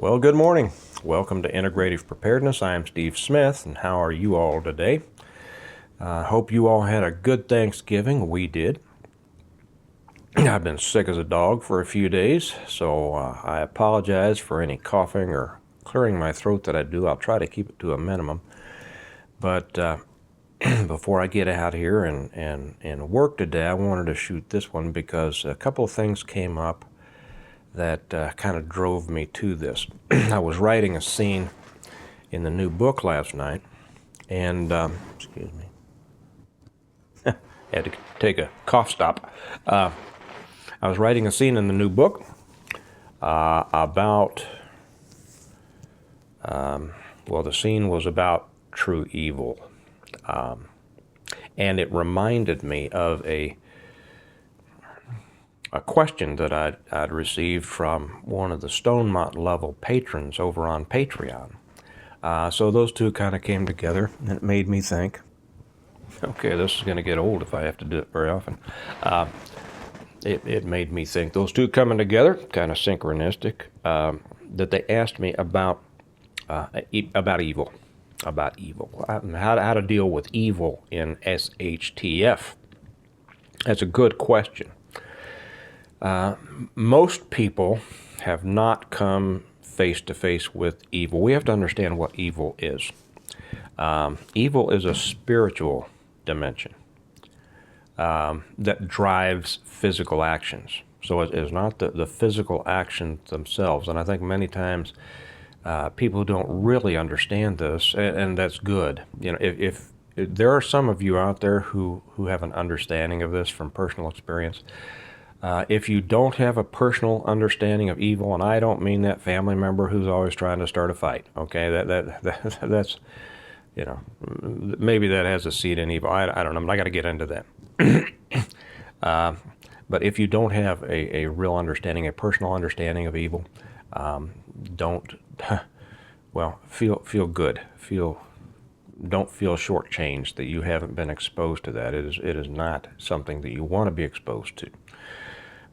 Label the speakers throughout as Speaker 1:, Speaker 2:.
Speaker 1: Well, good morning. Welcome to Integrative Preparedness. I'm Steve Smith, and how are you all today? Hope you all had a good Thanksgiving. We did. I've been sick as a dog for a few days, so I apologize for any coughing or clearing my throat that I do. I'll try to keep it to a minimum. But before I get out here and work today, I wanted to shoot this one because a couple of things came up that kind of drove me to this. I was writing a scene in the new book last night, and excuse me, had to take a cough stop. I was writing a scene in the new book about, the scene was about true evil, and it reminded me of a question that I'd received from one of the Stonemont level patrons over on Patreon. So those two kind of came together, and it made me think, okay, this is going to get old if I have to do it very often. It made me think, those two coming together, kind of synchronistic, that they asked me about evil, how to deal with evil in SHTF. That's a good question. Most people have not come face to face with evil. We have to understand what evil is. Evil is a spiritual dimension that drives physical actions. So it is not the physical actions themselves. And I think many times people don't really understand this, and that's good. You know, if there are some of you out there who have an understanding of this from personal experience. If you don't have a personal understanding of evil, and I don't mean that family member who's always trying to start a fight, okay, that's, you know, maybe that has a seed in evil. I don't know, but I got to get into that. But if you don't have a real understanding, a personal understanding of evil, don't, feel good. Don't feel shortchanged that you haven't been exposed to that. It is not something that you want to be exposed to.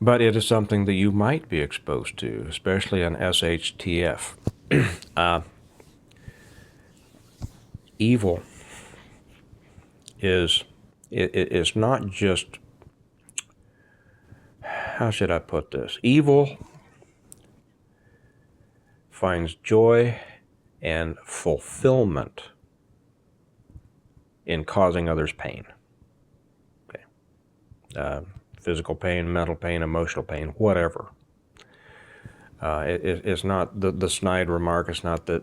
Speaker 1: But it is something that you might be exposed to, especially in SHTF. Evil is not just, how should I put this? Evil finds joy and fulfillment in causing others pain. Okay. Physical pain, mental pain, emotional pain, whatever. It's not the snide remark. It's not the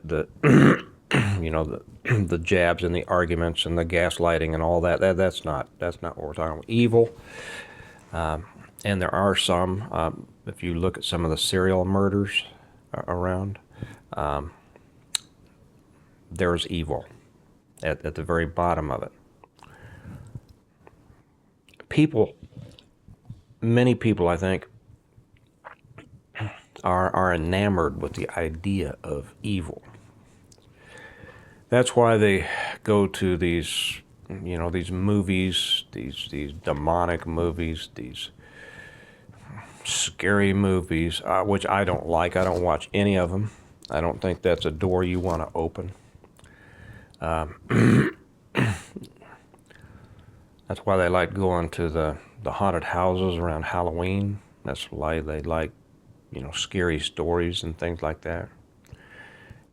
Speaker 1: the jabs and the arguments and the gaslighting and all that. That's not what we're talking about. Evil, and there are some. If you look at some of the serial murders around, there's evil at the very bottom of it. Many people, I think, are enamored with the idea of evil. That's why they go to these movies, these demonic movies, these scary movies, which I don't like. I don't watch any of them. I don't think that's a door you want to open. That's why they like going to the haunted houses around Halloween. That's why they like, scary stories and things like that.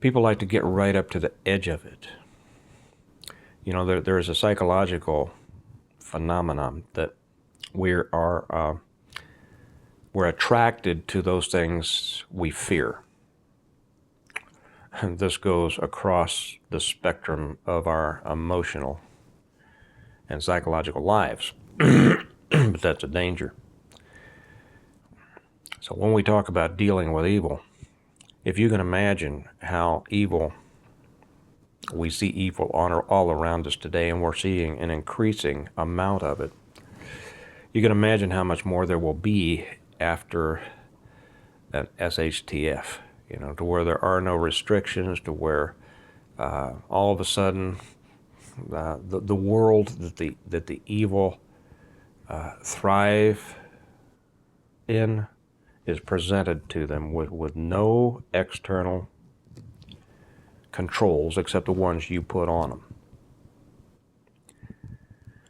Speaker 1: People like to get right up to the edge of it. There is a psychological phenomenon that we're attracted to those things we fear. And this goes across the spectrum of our emotional and psychological lives. But that's a danger. So when we talk about dealing with evil, if you can imagine how we see evil all around us today, and we're seeing an increasing amount of it, you can imagine how much more there will be after an SHTF, to where there are no restrictions, to where all of a sudden the world that the evil thrive in is presented to them with no external controls except the ones you put on them.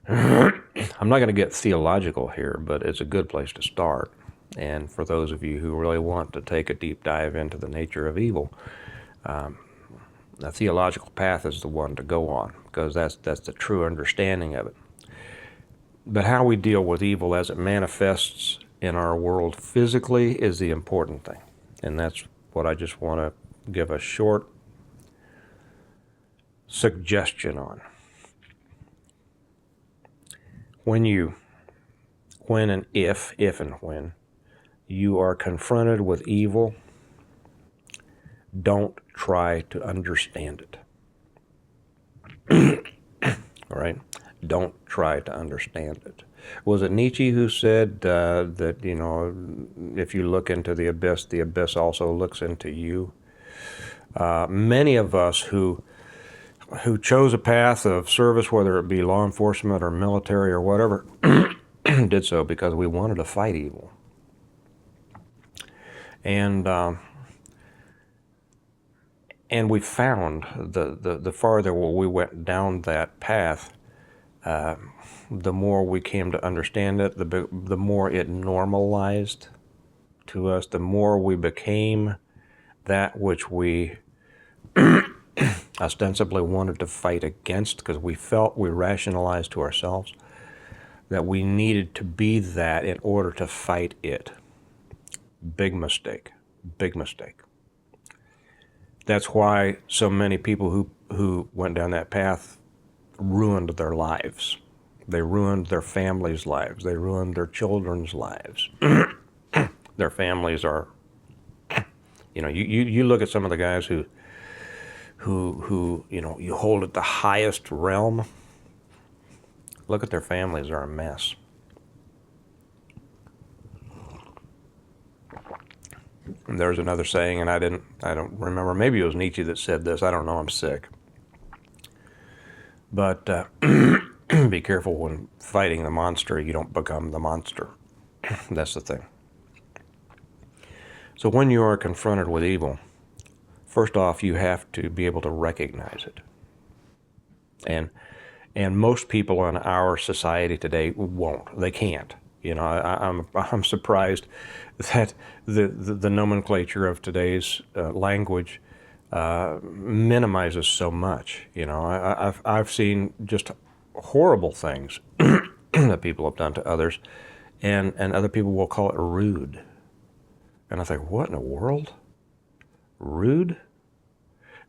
Speaker 1: I'm not going to get theological here, but it's a good place to start. And for those of you who really want to take a deep dive into the nature of evil, the theological path is the one to go on, because that's the true understanding of it. But how we deal with evil as it manifests in our world physically is the important thing. And that's what I just want to give a short suggestion on. When and if and when you are confronted with evil, don't try to understand it. All right? Don't try to understand it. Was it Nietzsche who said that, you know, if you look into the abyss also looks into you? Many of us who chose a path of service, whether it be law enforcement or military or whatever, did so because we wanted to fight evil. And we found the farther we went down that path, the more we came to understand it, the more it normalized to us, the more we became that which we ostensibly wanted to fight against, because we rationalized to ourselves that we needed to be that in order to fight it. Big mistake. Big mistake. That's why so many people who went down that path ruined their lives. They ruined their families' lives. They ruined their children's lives. Their families are, you know, you look at some of the guys who you know, you hold at the highest realm. Look at their families are a mess. And there's another saying, and I don't remember. Maybe it was Nietzsche that said this. I don't know. I'm sick. But be careful when fighting the monster. You don't become the monster. That's the thing. So when you are confronted with evil, first off, you have to be able to recognize it. And most people in our society today won't. They can't. You know, I'm surprised that the nomenclature of today's language minimizes so much. You know, I've seen just horrible things that people have done to others, and other people will call it rude. And I think, what in the world? Rude?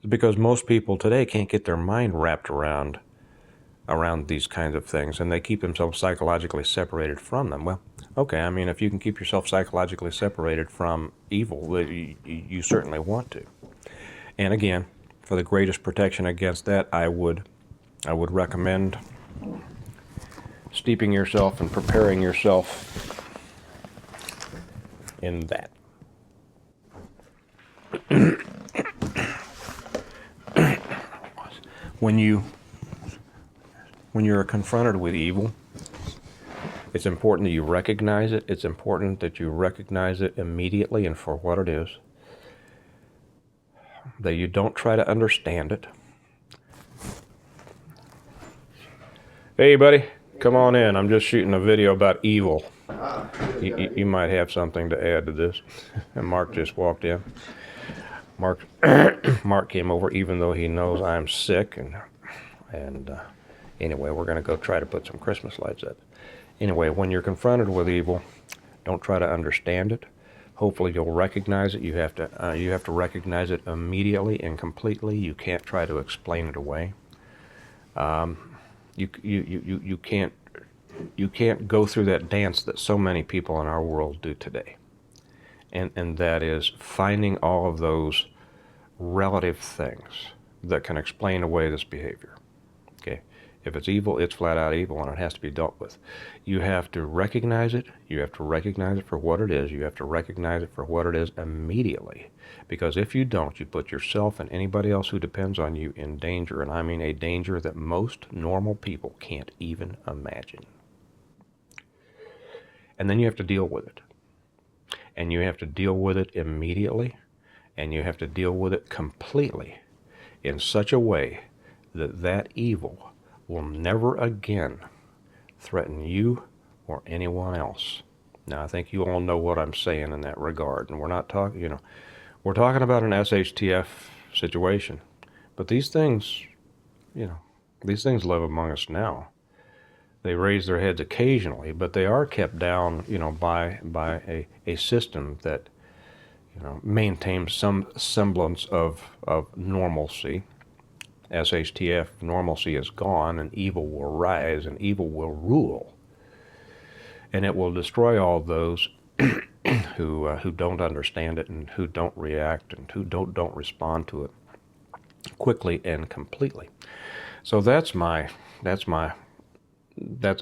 Speaker 1: Because most people today can't get their mind wrapped around these kinds of things, and they keep themselves psychologically separated from them. Well, okay, I mean, if you can keep yourself psychologically separated from evil, you certainly want to. And again, for the greatest protection against that, I would recommend steeping yourself and preparing yourself in that. When you're confronted with evil, it's important that you recognize it. It's important that you recognize it immediately and for what it is. That you don't try to understand it. Hey, buddy, come on in. I'm just shooting a video about evil. You might have something to add to this. And Mark just walked in. Mark came over, even though he knows I'm sick, and anyway, we're going to go try to put some Christmas lights up. Anyway, when you're confronted with evil, don't try to understand it. Hopefully, you'll recognize it. You have to recognize it immediately and completely. You can't try to explain it away. You can't go through that dance that so many people in our world do today. And that is finding all of those relative things that can explain away this behavior. Okay? If it's evil, it's flat out evil, and it has to be dealt with. You have to recognize it. You have to recognize it for what it is. You have to recognize it for what it is immediately. Because if you don't, you put yourself and anybody else who depends on you in danger, and I mean a danger that most normal people can't even imagine. And then you have to deal with it. and you have to deal with it immediately, and you have to deal with it completely in such a way that that evil will never again threaten you or anyone else. Now, I think you all know what I'm saying in that regard, and we're not talking, we're talking about an SHTF situation, but these things, these things live among us now. They raise their heads occasionally, but they are kept down, by a system that, maintains some semblance of normalcy. SHTF, normalcy is gone, and evil will rise, and evil will rule. And it will destroy all those who don't understand it, and who don't react, and who don't respond to it quickly and completely. So that's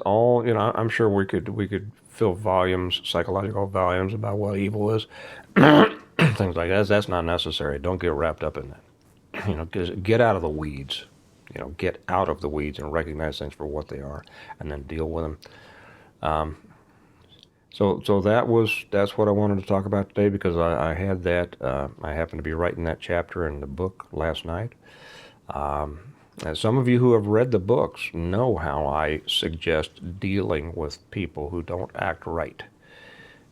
Speaker 1: all. I'm sure we could fill volumes, psychological volumes, about what evil is, things like that. That's not necessary. Don't get wrapped up in that. Get out of the weeds. Get out of the weeds and recognize things for what they are, and then deal with them. So that's what I wanted to talk about today, because I had that. I happened to be writing that chapter in the book last night. And some of you who have read the books know how I suggest dealing with people who don't act right.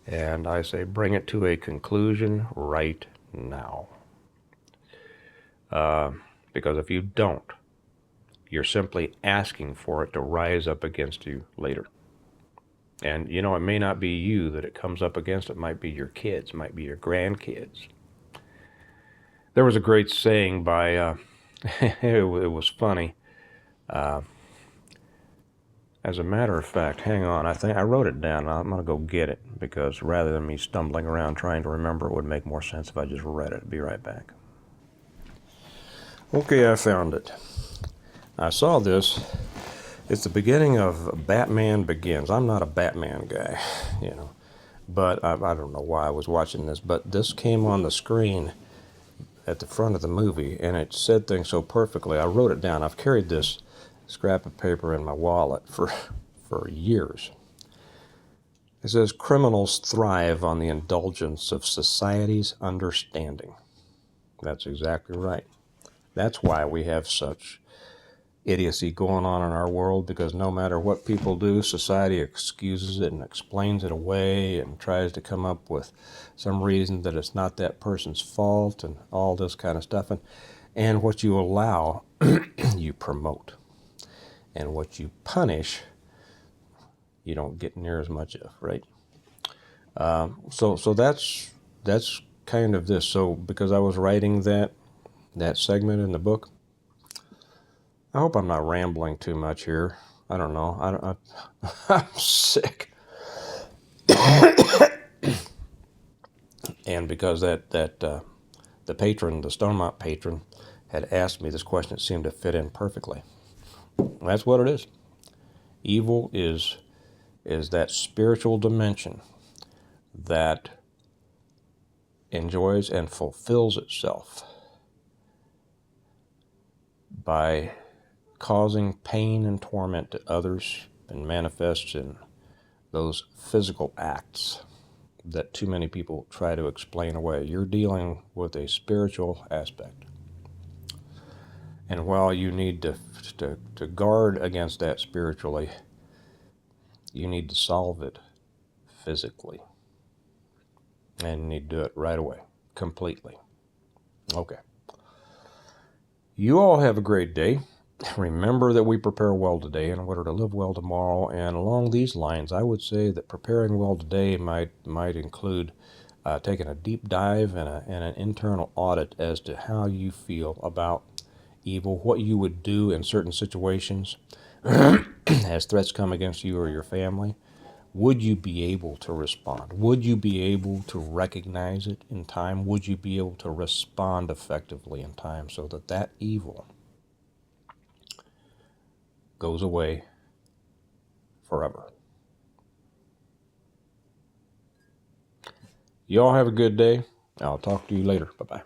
Speaker 1: And I say, bring it to a conclusion right now. Because if you don't, you're simply asking for it to rise up against you later. And, it may not be you that it comes up against. It might be your kids, might be your grandkids. There was a great saying by, it was funny. As a matter of fact, hang on, I think I wrote it down. I'm going to go get it, because rather than me stumbling around trying to remember, it would make more sense if I just read it. Be right back. Okay, I found it. I saw this. It's the beginning of Batman Begins. I'm not a Batman guy, but I don't know why I was watching this, but this came on the screen at the front of the movie, and it said things so perfectly. I wrote it down. I've carried this scrap of paper in my wallet for years. It says, criminals thrive on the indulgence of society's understanding. That's exactly right. That's why we have such idiocy going on in our world, because no matter what people do, society excuses it and explains it away and tries to come up with some reason that it's not that person's fault and all this kind of stuff. And what you allow, you promote. And what you punish, you don't get near as much of, right? So that's kind of this. So because I was writing that segment in the book, I hope I'm not rambling too much here. I don't know. I'm sick. And because the patron, the Stonemont patron, had asked me this question, it seemed to fit in perfectly. That's what it is. Evil is that spiritual dimension that enjoys and fulfills itself by causing pain and torment to others, and manifests in those physical acts that too many people try to explain away. You're dealing with a spiritual aspect. And while you need to guard against that spiritually, you need to solve it physically. And you need to do it right away, completely. Okay. You all have a great day. Remember that we prepare well today in order to live well tomorrow. And along these lines, I would say that preparing well today might include taking a deep dive and an internal audit as to how you feel about evil, what you would do in certain situations as threats come against you or your family. Would you be able to respond? Would you be able to recognize it in time? Would you be able to respond effectively in time so that evil goes away forever? You all have a good day. I'll talk to you later. Bye-bye.